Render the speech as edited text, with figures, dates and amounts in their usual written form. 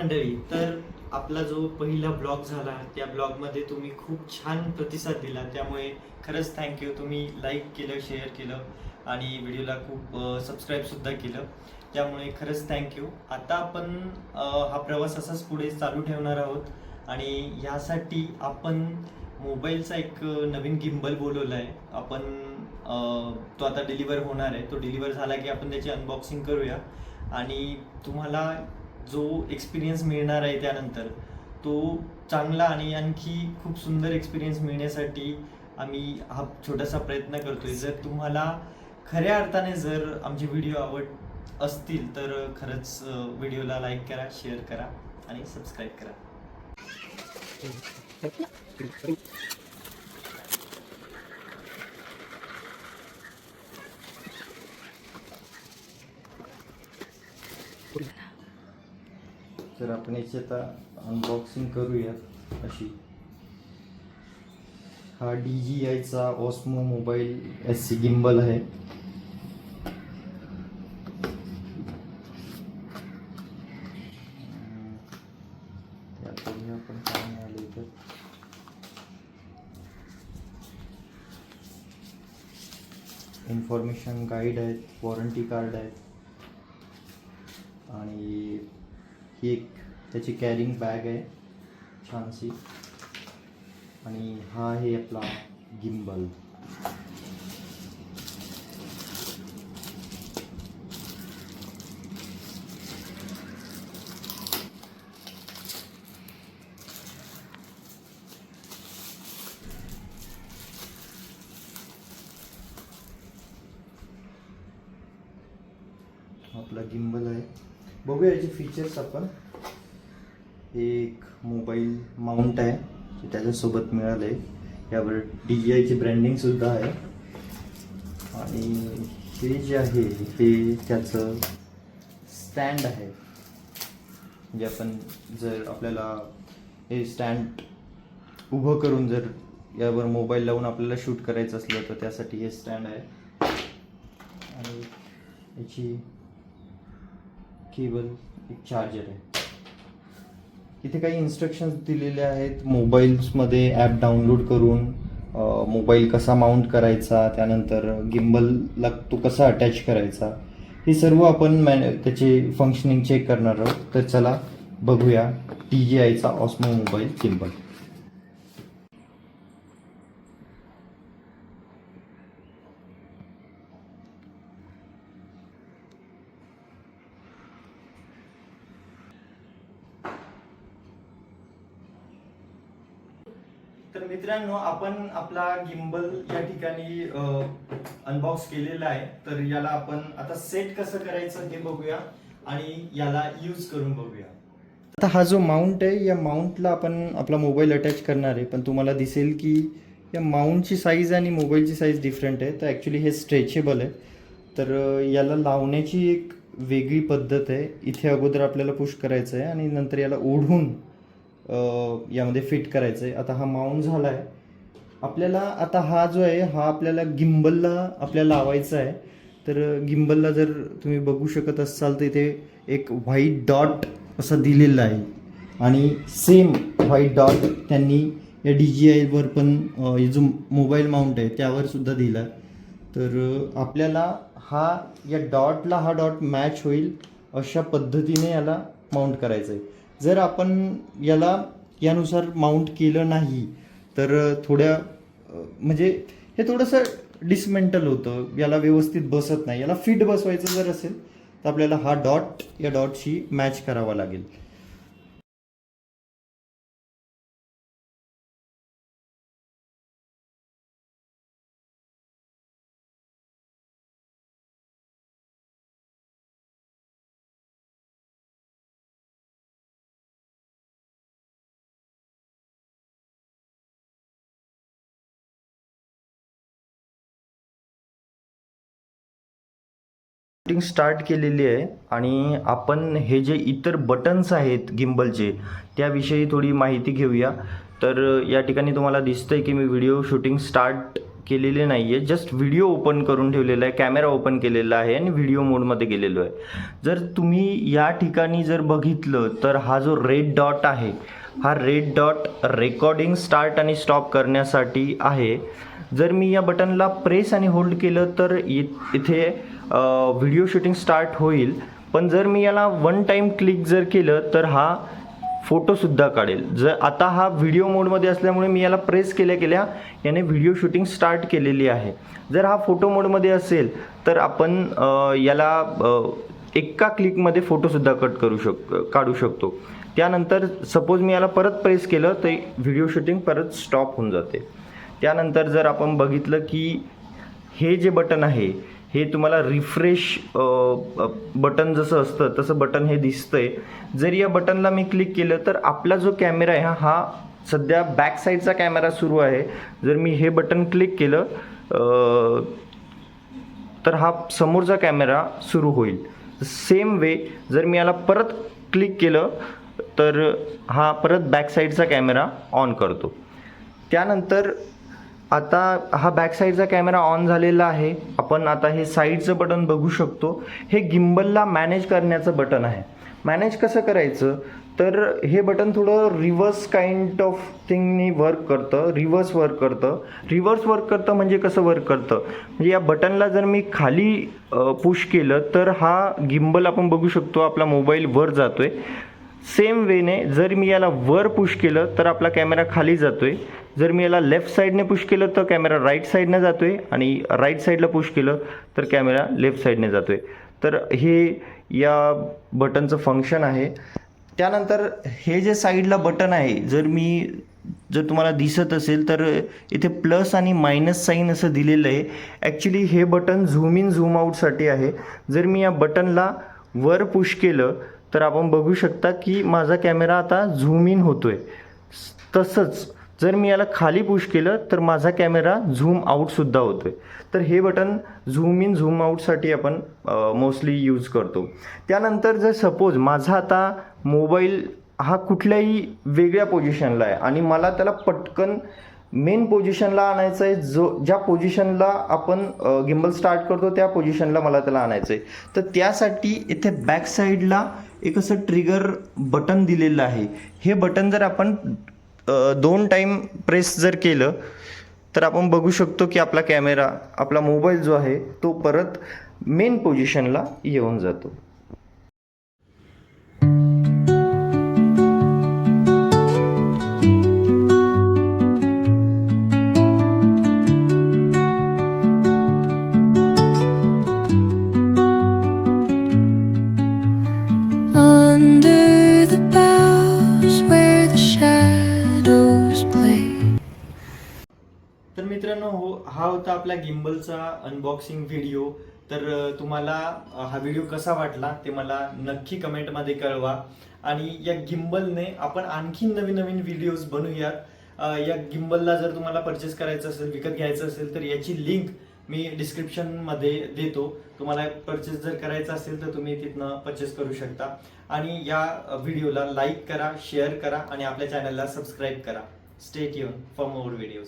मंडळी, तर आपला जो पहिला ब्लॉग झाला त्या ब्लॉगमध्ये तुम्ही खूप छान प्रतिसाद दिला, त्यामुळे खरंच थँक्यू. तुम्ही लाईक केलं, शेअर केलं आणि व्हिडिओला खूप सबस्क्राईबसुद्धा केलं, त्यामुळे खरंच थँक्यू. आता आपण हा प्रवास असाच पुढे चालू ठेवणार आहोत आणि यासाठी आपण मोबाईलचा एक नवीन गिम्बल बोलवला आहे. आपण तो आता डिलिव्हर होणार आहे. तो डिलिव्हर झाला की आपण त्याची अनबॉक्सिंग करूया आणि तुम्हाला जो एक्सपिरियन्स मिळणार आहे त्यानंतर तो चांगला आणि आणखी खूप सुंदर एक्सपिरियन्स मिळण्यासाठी आम्ही हा छोटासा प्रयत्न करतोय. जर तुम्हाला खऱ्या अर्थाने जर आमचे व्हिडिओ आवडत असतील तर खरंच व्हिडिओला लाईक करा, शेअर करा आणि सबस्क्राईब करा. तर आपण याची आता अनबॉक्सिंग करूयात अशी. हा DJIचा ऑस्मो मोबाईल SC गिम्बल आहे. त्यापूर्वी आपण काय मिळाले तर इन्फॉर्मेशन गाईड आहेत, वॉरंटी कार्ड आहेत आणि ही एक त्याची कॅरिंग बॅग आहे छानशी. आणि हा आहे आपला गिम्बल. आपला गिम्बल आहे. बघूया याचे फीचर्स आपण. एक मोबाईल माउंट आहे जे त्याच्यासोबत मिळालं आहे. यावर DJIची ब्रँडिंग सुद्धा आहे. आणि हे जे आहे हे त्याचं स्टँड आहे. म्हणजे आपण जर आपल्याला हे स्टँड उभं करून जर यावर मोबाईल लावून आपल्याला शूट करायचं असलं तर त्यासाठी हे स्टँड आहे. आणि याची केबल, एक चार्जर आहे. इथे काही इन्स्ट्रक्शन्स दिलेले आहेत. मोबाईल्समध्ये ॲप डाउनलोड करून मोबाईल कसा माउंट करायचा, त्यानंतर गिम्बलला तो कसा अटॅच करायचा, हे सर्व आपण त्याचे फंक्शनिंग चेक करणार आहोत. तर चला बघूया DJIचा ऑस्मो मोबाईल गिम्बल. तर मित्रांनो, आपण आपला गिम्बल या ठिकाणी अनबॉक्स केलेला आहे. तर याला आपण आता सेट कसं करायचं हे बघूया आणि याला यूज करून बघूया. आता हा जो माउंट आहे, या माउंटला आपण आपला मोबाईल अटॅच करणार आहे. पण तुम्हाला दिसेल की या माउंटची साईज आणि मोबाईलची साईज डिफरंट आहे. तर ॲक्च्युली हे स्ट्रेचेबल आहे. तर याला लावण्याची एक वेगळी पद्धत आहे. इथे अगोदर आपल्याला पुश करायचं आहे आणि नंतर याला ओढून यामध्ये फिट करायचं आहे. आता हा माउंट झाला आहे आपल्याला. आता हा जो आहे हा आपल्याला गिम्बलला आपल्याला लावायचा आहे. तर गिम्बलला जर तुम्ही बघू शकत असाल तर इथे एक व्हाईट डॉट असा दिलेला आहे आणि सेम व्हाईट डॉट त्यांनी या DJIवर पण जो मोबाईल माउंट आहे त्यावर सुद्धा दिला. तर आपल्याला या डॉटला हा डॉट मॅच होईल अशा पद्धतीने याला माउंट करायचं आहे. जर आपण याला यानुसार माउंट केलं नाही तर म्हणजे हे थोडंसं डिसमेंटल होतं, याला व्यवस्थित बसत नाही. याला फिट बसवायचं जर असेल तर आपल्याला हा डॉट या डॉटशी मॅच करावा लागेल. शूटिंग स्टार्ट केलेली आहे आणि आपण हे जे इतर बटन्स आहेत गिम्बलचे त्याविषयी थोडी माहिती घेऊया. तर या ठिकाणी तुम्हाला दिसतंय की मी व्हिडिओ शूटिंग स्टार्ट केलेले नाही आहे, जस्ट व्हिडिओ ओपन करून ठेवलेला आहे, कॅमेरा ओपन केलेला आहे आणि व्हिडिओ मोडमध्ये गेलेलो आहे. जर तुम्ही या ठिकाणी जर बघितलं तर हा जो रेड डॉट आहे, हा रेड डॉट रेकॉर्डिंग स्टार्ट आणि स्टॉप करण्यासाठी आहे. जर मी या बटनला प्रेस आणि होल्ड केलं तर इथे व्हिडिओ शूटिंग स्टार्ट होईल. पण जर मी याला वन टाईम क्लिक जर केलं तर हा फोटोसुद्धा काढेल. जर आता हा व्हिडिओ मोडमध्ये असल्यामुळे मी याला प्रेस केल्या केल्या याने व्हिडिओ शूटिंग स्टार्ट केलेली आहे. जर हा फोटो मोडमध्ये असेल तर आपण याला एका क्लिकमध्ये फोटोसुद्धा काढू शकतो. त्यानंतर सपोज मी याला परत प्रेस केलं तर व्हिडिओ शूटिंग परत स्टॉप होऊन जाते. त्यानंतर जर आपण बघितलं की हे जे बटन आहे हे तुम्हाला रिफ्रेश बटन जसं असतं तसं बटन हे दिसतंय. जर या बटनला मी क्लिक केलं तर आपला जो कॅमेरा आहे हा सध्या बॅक साईडचा कॅमेरा सुरू आहे. जर मी हे बटन क्लिक केलं तर हा समोरचा कॅमेरा सुरू होईल. सेम वे जर मी याला परत क्लिक केलं तर हा परत बॅक साईडचा कॅमेरा ऑन करतो. त्यानंतर आता हा बॅक साईडचा कॅमेरा ऑन झालेला आहे. आपण आता हे साईडचं बटन बघू शकतो. हे गिम्बलला मॅनेज करण्याचं बटन आहे. मॅनेज कसं करायचं तर हे बटन थोडं रिव्हर्स काइंड ऑफ थिंगनी वर्क करतं. रिव्हर्स वर्क करतं म्हणजे कसं वर्क करतं म्हणजे या बटनला जर मी खाली पुश केलं तर हा गिम्बल आपण बघू शकतो आपला मोबाईल वर जातोय. सेम वेने जर मी याला वर पुश केलं तर आपला कॅमेरा खाली जातोय. जर मी याला लेफ्ट साईडने पुश केलं तर कॅमेरा राईट साईडने जातोय आणि राईट साईडला पुश केलं तर कॅमेरा लेफ्ट साईडने जातोय. तर हे या बटनचं फंक्शन आहे. त्यानंतर हे जे साईडला बटन आहे जर तुम्हाला दिसत असेल तर इथे प्लस आणि मायनस साईन असं दिलेलं आहे. ॲक्च्युली हे बटन झूम इन झूम आउटसाठी आहे. जर मी या बटनला वर पुश केलं तर आपण बघू शकता की माझा कॅमेरा आता झूम इन होतोय. तसंच जर मी याला खाली पुश केलं तर माझा कॅमेरा झूम आउटसुद्धा होतोय. तर हे बटन झूम इन झूम आउटसाठी आपण मोस्टली यूज करतो. त्यानंतर जर सपोज माझा आता मोबाईल हा कुठल्याही वेगळ्या पोझिशनला आहे आणि मला त्याला पटकन मेन पोझिशनला आणायचं आहे, ज्या पोझिशनला आपण गिम्बल स्टार्ट करतो त्या पोझिशनला मला त्याला आणायचं आहे. तर त्यासाठी इथे बॅक साईडला एक असं ट्रिगर बटन दिलेलं आहे. हे बटन जर आपण 2 टाईम प्रेस जर केलं तर आपण बघू शकतो की आपला मोबाईल जो आहे तो परत मेन पोझिशनला येऊन जातो. तर मित्रांनो हा होता आपला गिम्बलचा अनबॉक्सिंग व्हिडिओ. तर तुम्हाला हा व्हिडिओ कसा वाटला ते मला नक्की कमेंटमध्ये कळवा. आणि या गिम्बलने आपण आणखी नवीन नवीन व्हिडिओज बनवूयात. या गिम्बलला जर तुम्हाला परचेस करायचं असेल, विकत घ्यायचं असेल तर याची लिंक मी डिस्क्रिप्शनमध्ये देतो. तुम्हाला परचेस जर करायचं असेल तर तुम्ही तिथनं परचेस करू शकता. आणि या व्हिडिओला लाईक करा, शेअर करा आणि आपल्या चॅनलला सबस्क्राईब करा. Stay tune for more videos.